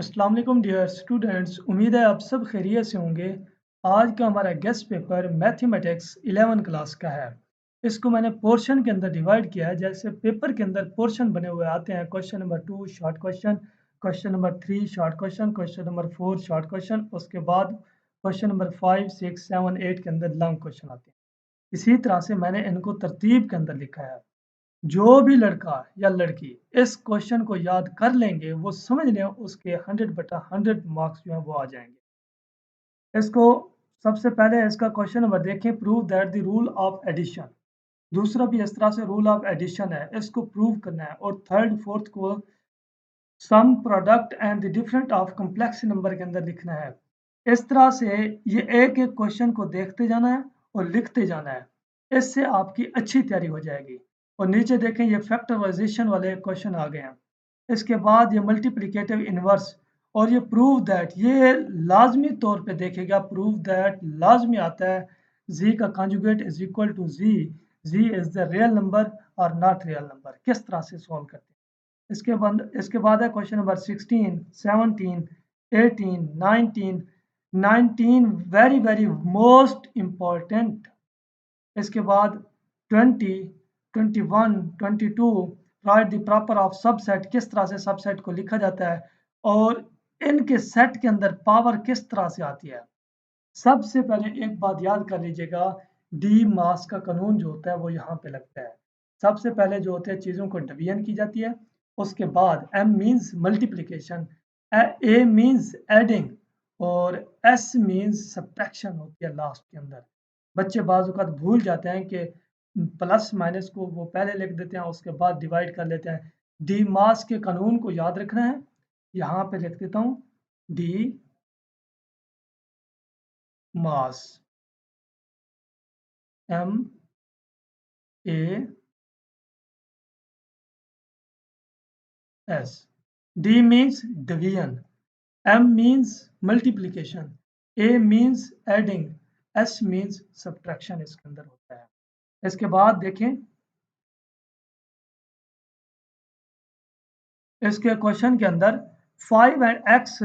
अस्सलाम वालेकुम dear students, उम्मीद है आप सब खैरियत से होंगे। आज का हमारा गेस्ट पेपर मैथमेटिक्स 11 क्लास का है। इसको मैंने पोर्शन के अंदर डिवाइड किया है। जैसे पेपर के अंदर पोर्शन बने हुए आते हैं, question number 2 short question, question number 3 short question, question number 4 short question, उसके बाद क्वेश्चन नंबर 5 6 7 8 के अंदर लॉन्ग क्वेश्चन आते हैं। इसी तरह से मैंने इनको तरतीब के अंदर लिखा है। जो भी लड़का या लड़की इस क्वेश्चन को याद कर लेंगे, वो समझ लें उसके 100/100 मार्क्स जो है वो आ जाएंगे। इसको सबसे पहले इसका क्वेश्चन नंबर देखें, prove that the rule of addition. दूसरा भी इस तरह से रूल ऑफ एडिशन है, इसको प्रूव करना है। और थर्ड फोर्थ को sum product and the different of complex number के अंदर लिखना है। इस तरह से ये एक एक क्वेश्चन को देखते जाना है और लिखते जाना है। इससे आपकी अच्छी तैयारी हो जाएगी। और नीचे देखें, ये फैक्टराइजेशन वाले क्वेश्चन आ गए हैं। इसके बाद ये मल्टीप्लिकेटिव इनवर्स और ये प्रूव दैट, ये लाजमी तौर पे देखेगा। प्रूव दैट लाजमी आता है, जी का conjugate is equal to z is the real number और नॉट रियल नंबर। किस तरह से सॉल्व करते हैं। इसके बाद है question number 16 17 18 19 19 very very most important. इसके बाद 20 21 22 write the proper of subset, किस तरह से सबसेट को लिखा जाता है और इनके सेट के अंदर पावर किस तरह से आती है। सबसे पहले एक बात याद कर लीजिएगा, डी मास का कानून जो होता है वो यहाँ पे लगता है। सबसे पहले जो होते हैं चीज़ों को डिवीजन की जाती है, उसके बाद एम मीन्स मल्टीप्लिकेशन, ए मीन्स एडिंग और एस मीन्स सब्ट्रैक्शन होती है लास्ट के अंदर। बच्चे बाज़ औक़ात भूल जाते हैं कि प्लस माइनस को वो पहले लिख देते हैं, उसके बाद डिवाइड कर लेते हैं। डी मास के कानून को याद रखना है। यहाँ पे लिख देता हूँ, DMAS, M A S. D means division, M means multiplication, A means adding, S means subtraction इसके अंदर होता है। इसके बाद देखें, इसके क्वेश्चन के अंदर 5 एंड x,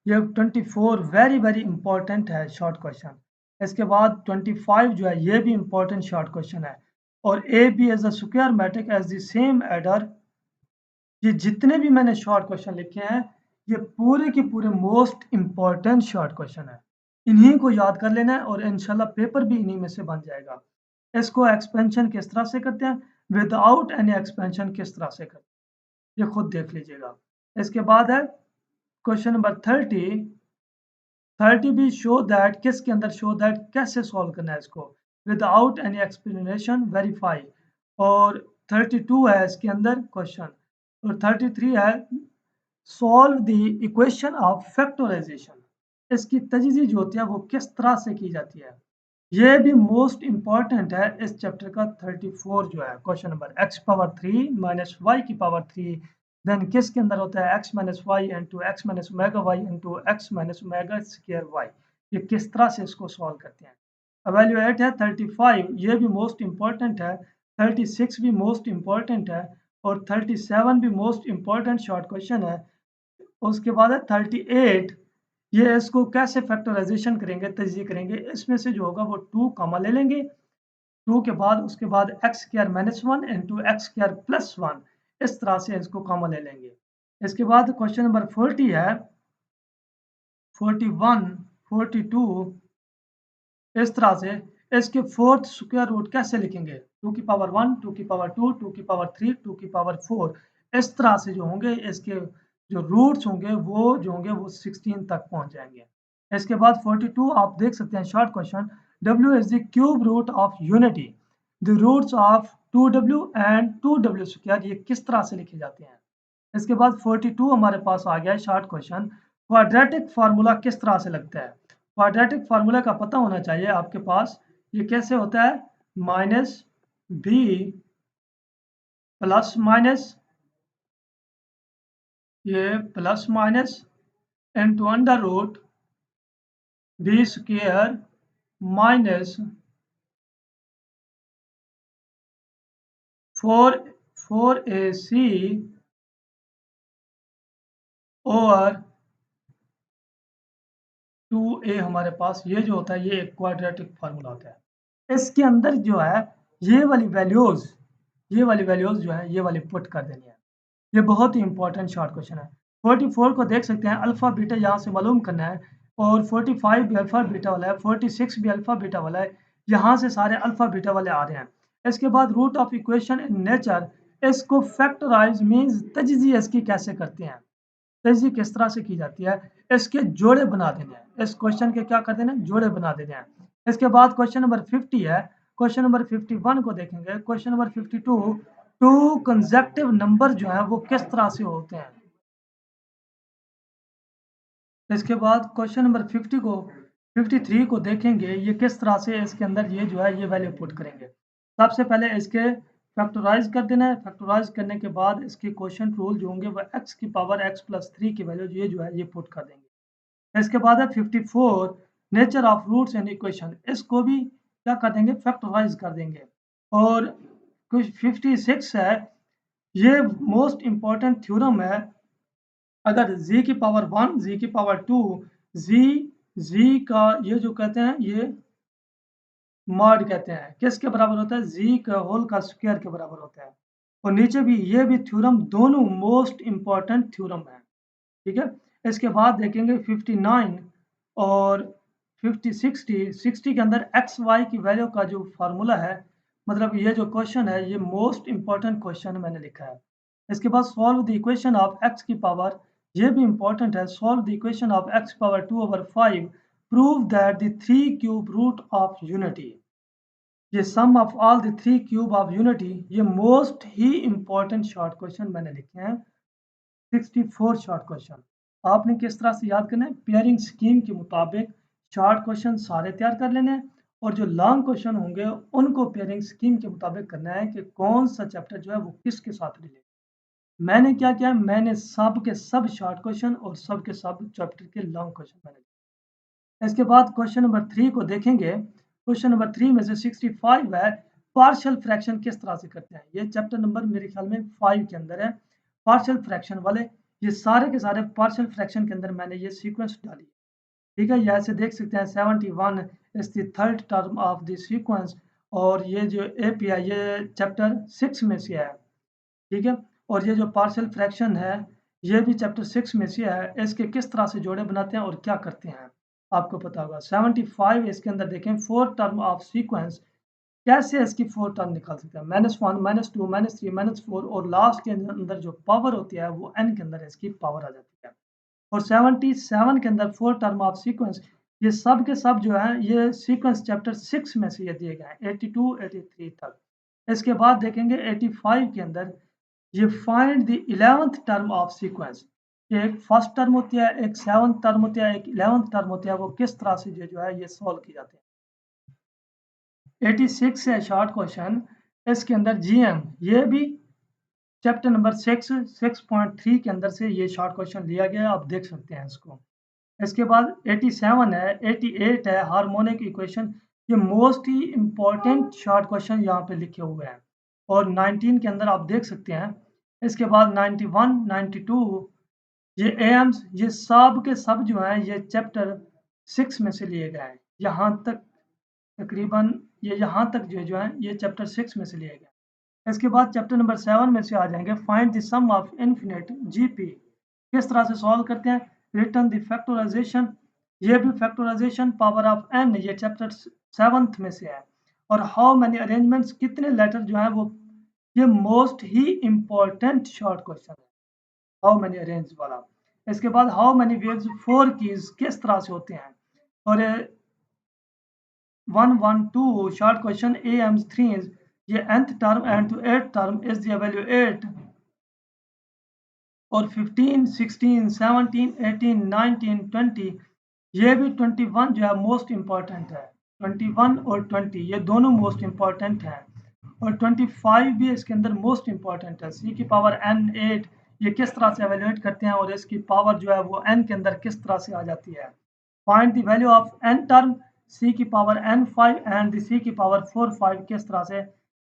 ये 24 वेरी वेरी इंपॉर्टेंट है शॉर्ट क्वेश्चन। इसके बाद 25 जो है ये भी इंपॉर्टेंट शॉर्ट क्वेश्चन है। और A B as a square matrix as the same order. ये जितने भी मैंने शॉर्ट क्वेश्चन लिखे हैं, ये पूरे के पूरे मोस्ट इंपॉर्टेंट शॉर्ट क्वेश्चन है। इन्हीं को याद कर लेना है और इंशाल्लाह पेपर भी इन्हीं में से बन जाएगा। इसको एक्सपेंशन किस तरह से करते हैं, विदाउट एनी एक्सपेंशन किस तरह से करते हैं, ये खुद देख लीजिएगा। इसके बाद है क्वेश्चन नंबर 30 भी शो दैट, किसके अंदर शो दैट, कैसे सॉल्व करना है इसको, विदाउट एनी एक्सप्लेनेशन वेरीफाई। और 32 है इसके अंदर क्वेश्चन। और 33 है solve the equation of factorisation. इसकी तजज़ी जो होती है वो किस तरह से की जाती है, ये भी मोस्ट इंपॉर्टेंट है इस चैप्टर का। 34 जो है question number, x power 3 minus Y की पावर 3, देन किसके अंदर होता है x minus Y into X minus omega Y into X minus omega square Y. ये किस तरह से इसको सॉल्व करते हैं। एवेल्यूएट है 35, ये भी मोस्ट इंपॉर्टेंट है। 36 भी मोस्ट इंपॉर्टेंट है। और 37 भी मोस्ट इंपॉर्टेंट शॉर्ट क्वेश्चन है। उसके बाद है 38, ये इसको कैसे फैक्टराइजेशन करेंगे, तजज़िया करेंगे। इसमें से जो होगा वो 2 कॉमा ले लेंगे, 2 के बाद उसके बाद x square minus 1 into x square plus 1, इस तरह से इसको कॉमा ले लेंगे। इसके बाद क्वेश्चन नंबर 40 है, 41 42, इस तरह से इसके फोर्थ स्क्वायर रूट कैसे लिखेंगे, 2 की पावर 1 2 की पावर 2 2 की पावर 3 2 की पावर 4। इस तरह से जो होंगे इसके जो रूट्स होंगे वो जो होंगे वो 16 तक पहुंच जाएंगे। इसके बाद 42 आप देख सकते हैं short question, w is the cube root of unity, the roots of 2w and 2w square, ये किस तरह से लिखे जाते हैं। इसके बाद 42 हमारे पास आ गया है शॉर्ट क्वेश्चन, क्वाड्रेटिक फार्मूला किस तरह से लगता है। क्वाड्रेटिक फार्मूला का पता होना चाहिए आपके पास। ये कैसे होता है, माइनस बी प्लस माइनस, ये plus minus into under root B square minus 4ac over 2a हमारे पास ये जो होता है ये एक क्वाड्रेटिक फार्मूला होता है। इसके अंदर जो है ये वाली वैल्यूज़ जो है ये वाली पुट कर देनी है। ये बहुत ही इंपॉर्टेंट शॉर्ट क्वेश्चन है। 44 को देख सकते हैं, अल्फा बीटा यहाँ से मालूम करना है और 45 भी अल्फा बीटा वाला है, 46 भी अल्फा बीटा वाला है। यहाँ से सारे अल्फा बीटा वाले आ रहे हैं। इसके बाद root of equation in nature, इसको फैक्टराइज मीन्स तजज़िया इसकी कैसे करते हैं, तजज़िया किस तरह से की जाती है, इसके जोड़े बना देने हैं। इस क्वेश्चन के क्या कर देने हैं, जोड़े बना देने हैं। इसके बाद क्वेश्चन नंबर 50 है। क्वेश्चन नंबर 51 को देखेंगे। Question number 52, two consecutive number जो है वो किस तरह से होते हैं। इसके बाद क्वेश्चन नंबर 53 को देखेंगे, ये किस तरह से इसके अंदर ये जो है ये वैल्यू पुट करेंगे। सबसे पहले इसके फैक्टराइज कर देना है। फैक्टराइज करने के बाद इसके क्वेश्चन रूल जो होंगे वो x की पावर x+3 की वैल्यू ये जो है ये पुट कर देंगे। इसके बाद है 54, nature of roots and equation, इसको भी क्या कर देंगे, फैक्टराइज कर देंगे। और कुछ 56 है, ये मोस्ट इंपॉर्टेंट थ्योरम है। अगर z की पावर 1, z की पावर 2, z का ये जो कहते हैं ये मॉड कहते हैं, किसके बराबर होता है, z का होल का स्क्वायर के बराबर होता है। और नीचे भी ये भी थ्योरम दोनों मोस्ट इंपॉर्टेंट थ्योरम है। ठीक है। इसके बाद देखेंगे 59 और 60 के अंदर एक्स वाई की वैल्यू का जो फार्मूला है, मतलब ये जो क्वेश्चन है ये मोस्ट इंपॉर्टेंट क्वेश्चन मैंने लिखा है। इसके बाद solve the equation of x की पावर, ये भी इंपॉर्टेंट है। Solve the equation of x power 2/5, prove that the 3 cube root of unity, ये sum of all the 3 cube of unity, ये मोस्ट ही इंपॉर्टेंट शॉर्ट क्वेश्चन मैंने लिखे हैं। 64 शॉर्ट क्वेश्चन आपने किस तरह से याद करना है, पेयरिंग स्कीम के मुताबिक शॉर्ट क्वेश्चन सारे तैयार कर लेने हैं और जो लॉन्ग क्वेश्चन होंगे उनको पेयरिंग स्कीम के मुताबिक करना है कि कौन सा चैप्टर जो है वो किसके साथ रिलेटेड। मैंने क्या किया, मैंने सब के सब शॉर्ट क्वेश्चन और सब के सब चैप्टर के लॉन्ग क्वेश्चन मैंने। इसके बाद क्वेश्चन नंबर 3 को देखेंगे। क्वेश्चन नंबर 3 में से 65 है, पार्शियल फ्रैक्शन किस तरह से करते हैं। ये चैप्टर नंबर मेरे ख्याल में 5 के अंदर है, पार्शियल फ्रैक्शन वाले। ये सारे के सारे पार्शियल फ्रैक्शन के अंदर मैंने ये सीक्वेंस डाली। ठीक है, ये ऐसे देख सकते हैं 71 is the third term of the sequence, और ये जो एपीआई ये चैप्टर 6 में से है। ठीक है, और ये जो पार्शियल फ्रैक्शन है ये भी चैप्टर 6 में से है। इसके किस तरह से जोड़े बनाते हैं और क्या करते हैं आपको पता होगा। 75 इसके अंदर देखें, 4 टर्म ऑफ सीक्वेंस, कैसे इसकी 4 टर्म निकाल सकते हैं, -1, -2, -3, -4, और लास्ट के अंदर जो पावर होती है वो n के अंदर इसकी पावर आ जाती है। और 77 के अंदर 4 टर्म ऑफ सीक्वेंस, ये सब के सब जो है ये सीक्वेंस चैप्टर 6 में से ये दिए गए हैं 82 83 तक। इसके बाद देखेंगे 85 के अंदर, ये find the 11th term of sequence, एक फर्स्ट टर्म होती है, एक 7th टर्म होती है, एक 11th टर्म होती है, वो किस तरह से जो है ये सॉल्व की जाती है। 86 है शॉर्ट क्वेश्चन, इसके अंदर जीएम, ये भी चैप्टर नंबर 6.3 के अंदर से ये शॉर्ट क्वेश्चन लिया गया है, आप देख सकते हैं इसको। इसके बाद 87 है, 88 है, हार्मोनिक इक्वेशन, ये मोस्ट ही इंपॉर्टेंट शॉर्ट क्वेश्चन यहाँ पे लिखे हुए हैं। और 19 के अंदर आप देख सकते हैं। इसके बाद 91 92 ये एम्स, ये सब के सब जो हैं ये चैप्टर 6 में से लिए गए हैं। यहाँ तक तकरीबन ये यहाँ तक जो है ये चैप्टर 6 में से लिए गए। इसके बाद चैप्टर नंबर 7 में से आ जाएंगे, find the sum of infinite GP, किस तरह से सॉल्व करते हैं। रिटर्न द फैक्टराइजेशन, ये भी फैक्टराइजेशन पावर ऑफ एन, ये चैप्टर 7th में से है। और हाउ मैनी अरेंजमेंट्स, कितने लेटर जो है वो, ये मोस्ट ही इंपॉर्टेंट शॉर्ट क्वेश्चन है, हाउ मैनी अरेंज वाला। इसके बाद हाउ मैनी वेव्स, 4 कीज किस तरह से होते हैं। और 112 शॉर्ट क्वेश्चन ए एम 3, ये nth term and two 8th term is the value 8। और 15 16 17 18 19 20, ये भी 21 जो है मोस्ट इंपॉर्टेंट है। 21 और 20 ये दोनों मोस्ट इंपॉर्टेंट हैं। और 25 भी इसके अंदर मोस्ट इंपॉर्टेंट है। सी की पावर n 8, ये किस तरह से एवेल्यूएट करते हैं और इसकी पावर जो है वो n के अंदर किस तरह से आ जाती है। Find the value of n term, C की पावर n 5 एंड सी की पावर 4 5 किस तरह से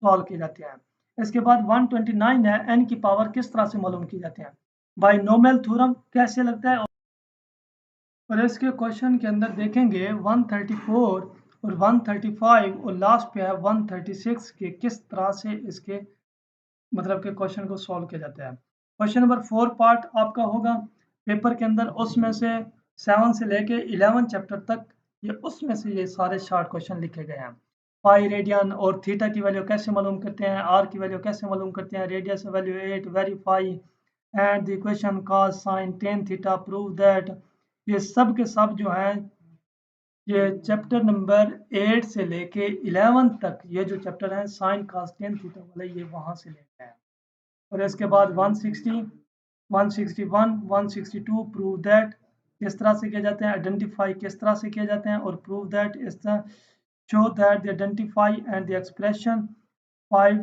सॉल्व की जाती है। इसके बाद 129 है, n की पावर किस तरह से मालूम की जाती है। बाइनोमियल थ्योरम कैसे लगता है और इसके क्वेश्चन के अंदर देखेंगे 134 और 135 और लास्ट पे है 136 के किस तरह से इसके मतलब के क्वेश्चन को सॉल्व किया जाता है। क्वेश्चन नंबर 4 पार्ट आपका होगा पेपर के अंदर, उसमें से 7 से लेके 11 चैप्टर तक ये उसमें से ये सारे शॉर्ट क्वेश्चन लिखे गए हैं। पाई रेडियन और थीटा की वैल्यू कैसे मालूम करते हैं, आर की वैल्यू कैसे मालूम करते हैं, radius value 8, verify and the equation cos sin tan theta, prove that, ये सब के सब जो हैं ये चैप्टर नंबर 8 से लेके 11 तक ये जो चैप्टर है साइन cos tan थीटा वाले ये वहां से लेके हैं। और इसके बाद 160, 161, 162 प्रूव दैट किस तरह से किए जाते हैं, आइडेंटिफाई किस तरह से किए जाते हैं, और प्रूव दैट इस तरह show that the identify and the expression 5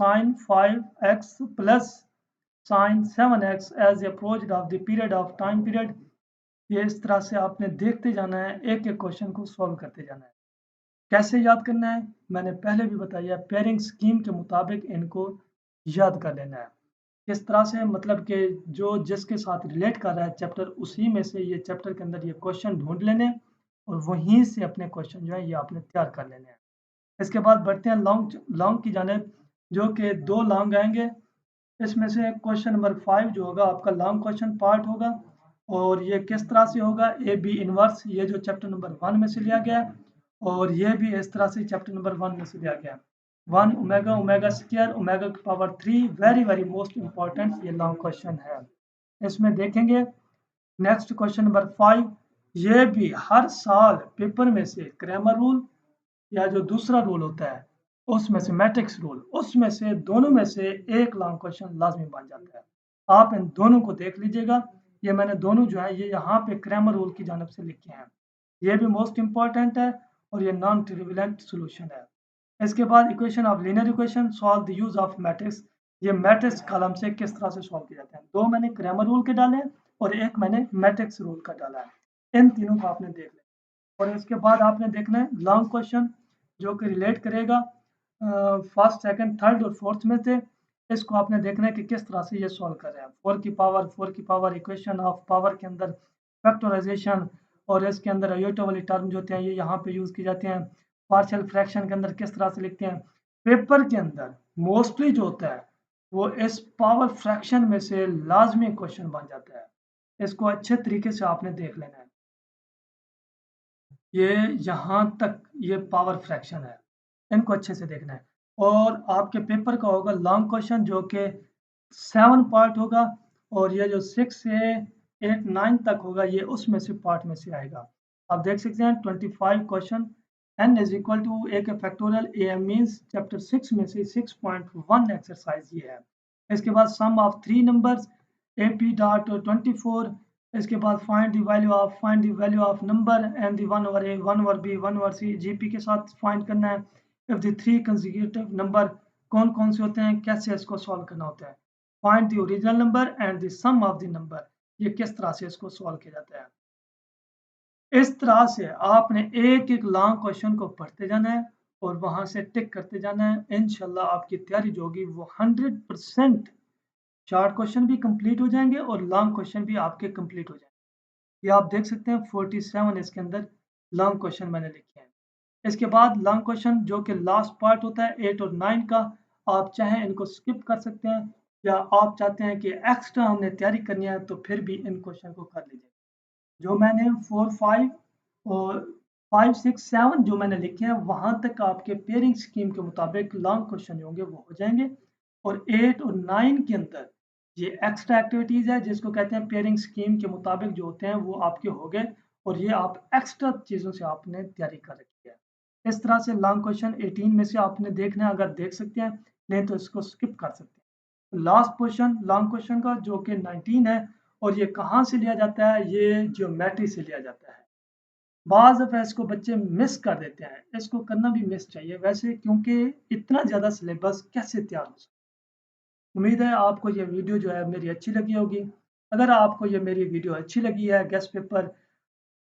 sin 5x plus sin 7x as approach of the period of time period. ये इस तरह से आपने देखते जाना है, एक एक क्वेश्चन को सॉल्व करते जाना है। कैसे याद करना है मैंने पहले भी बताया, पेयरिंग स्कीम के मुताबिक इनको याद कर लेना है। किस तरह से मतलब कि जो जिसके साथ रिलेट कर रहा है चैप्टर उसी में से ये चैप्टर के अंदर ये क्वेश्चन ढूंढ लेने और वहीं से अपने क्वेश्चन जो है ये आपने तैयार कर लेने हैं। इसके बाद बढ़ते हैं लॉन्ग लॉन्ग की जानिब, जो कि 2 लॉन्ग आएंगे। इसमें से क्वेश्चन नंबर 5 जो होगा आपका लॉन्ग क्वेश्चन पार्ट होगा, और ये किस तरह से होगा, ए बी इनवर्स ये जो चैप्टर नंबर 1 में से लिया गया है, और ये भी इस तरह से चैप्टर नंबर 1 में से लिया गया है। 1 ओमेगा ओमेगा स्क्वायर ओमेगा की power 3, very very most important ये लॉन्ग क्वेश्चन है। इसमें देखेंगे नेक्स्ट क्वेश्चन नंबर 5, ये भी हर साल पेपर में से क्रैमर रूल या जो दूसरा रूल होता है उसमें से मैट्रिक्स रूल, उसमें से दोनों में से एक लॉन्ग क्वेश्चन लाजमी बन जाता है। आप इन दोनों को देख लीजिएगा, ये मैंने दोनों जो है ये यहाँ पे क्रैमर रूल की जानब से लिखे हैं। ये भी मोस्ट इंपॉर्टेंट है और ये नॉन ट्रिविएंट सॉल्यूशन है। इसके बाद equation of linear equation solve the use of matrix, ये मैट्रिक्स कॉलम से किस तरह से सॉल्व किए जाते हैं। दो मैंने क्रैमर रूल के डाले हैं और एक मैंने मैट्रिक्स रूल का डाला है, इन तीनों को आपने देख लिया। और इसके बाद आपने देखना है लॉन्ग क्वेश्चन जो कि रिलेट करेगा फर्स्ट सेकंड थर्ड और फोर्थ में से, इसको आपने देखना है कि किस तरह से ये सॉल्व कर रहे हैं। 4 की पावर इक्वेशन ऑफ पावर के अंदर फैक्टराइजेशन, और इसके अंदर आयोटा वाली टर्म जो होते हैं ये यहाँ पे यूज़ की जाते हैं। पार्शियल फ्रैक्शन के अंदर किस तरह से लिखते हैं। पेपर के अंदर मोस्टली जो होता है वो इस पावर फ्रैक्शन में से लाजमी क्वेश्चन बन जाता है, इसको अच्छे तरीके से आपने देख लेना है। ये यहाँ तक ये पावर फ्रैक्शन है, इनको अच्छे से देखना है। और आपके पेपर का होगा लॉन्ग क्वेश्चन जो कि 7 पार्ट होगा, और ये जो 6 से 8 9 तक होगा ये उसमें से पार्ट में से आएगा। आप देख सकते हैं 25 question, n is equal to a के फैक्टोरियल am मीन्स चैप्टर 6 में से 6.1 एक्सरसाइज ये है। इसके बाद sum of 3 numbers ap dot 24, इसके बाद find the value of number and the 1 over a 1 over b 1 over c gp के साथ फाइंड करना है। इफ द 3 कंसेक्यूटिव नंबर कौन कौन से होते हैं, कैसे इसको सॉल्व करना होता है। Find the original number and the sum of the number, ये किस तरह से इसको सॉल्व किया जाता है। इस तरह से आपने एक एक लॉन्ग क्वेश्चन को पढ़ते जाना है और वहां से टिक करते जाना है। इंशाल्लाह आपकी तैयारी जो होगी वो 100% शॉर्ट क्वेश्चन भी कंप्लीट हो जाएंगे और लॉन्ग क्वेश्चन भी आपके कंप्लीट हो जाएंगे। ये आप देख सकते हैं 47 इसके अंदर लॉन्ग क्वेश्चन मैंने लिखे हैं। इसके बाद लॉन्ग क्वेश्चन जो कि लास्ट पार्ट होता है 8 और 9 का, आप चाहें इनको स्किप कर सकते हैं, या आप चाहते हैं कि एक्स्ट्रा हमने तैयारी करनी है तो फिर भी इन क्वेश्चन को कर लीजिए। जो मैंने 4 5 और 5 6 7 जो मैंने लिखे हैं वहां तक आपके पेयरिंग स्कीम के मुताबिक लॉन्ग क्वेश्चन होंगे वो हो जाएंगे। और 8 और 9 के अंदर ये एक्स्ट्रा एक्टिविटीज है जिसको कहते हैं पेयरिंग स्कीम के मुताबिक जो होते हैं वो आपके हो गए, और ये आप एक्स्ट्रा चीज़ों से आपने तैयारी कर रखी है। इस तरह से लॉन्ग क्वेश्चन 18 में से आपने देखना है, अगर देख सकते हैं नहीं तो इसको स्किप कर सकते हैं। लास्ट क्वेश्चन लॉन्ग क्वेश्चन का जो कि 19 है, और ये कहाँ से लिया जाता है, ये ज्योमेट्री से लिया जाता है। बाज़ दफ़ा इसको बच्चे मिस कर देते हैं, इसको करना भी मिस चाहिए वैसे, क्योंकि इतना ज़्यादा सिलेबस कैसे तैयार हो सकता है। उम्मीद है आपको ये वीडियो जो है मेरी अच्छी लगी होगी। अगर आपको ये मेरी वीडियो अच्छी लगी है गेस्ट पेपर,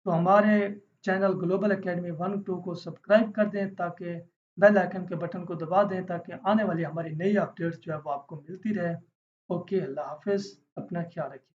तो हमारे चैनल ग्लोबल एकेडमी 1 2 को सब्सक्राइब कर दें, ताकि बेल आइकन के बटन को दबा दें ताकि आने वाली हमारी नई अपडेट्स जो है वो आपको मिलती रहे। ओके, अल्लाह हाफ़िज़, अपना ख्याल रखिए।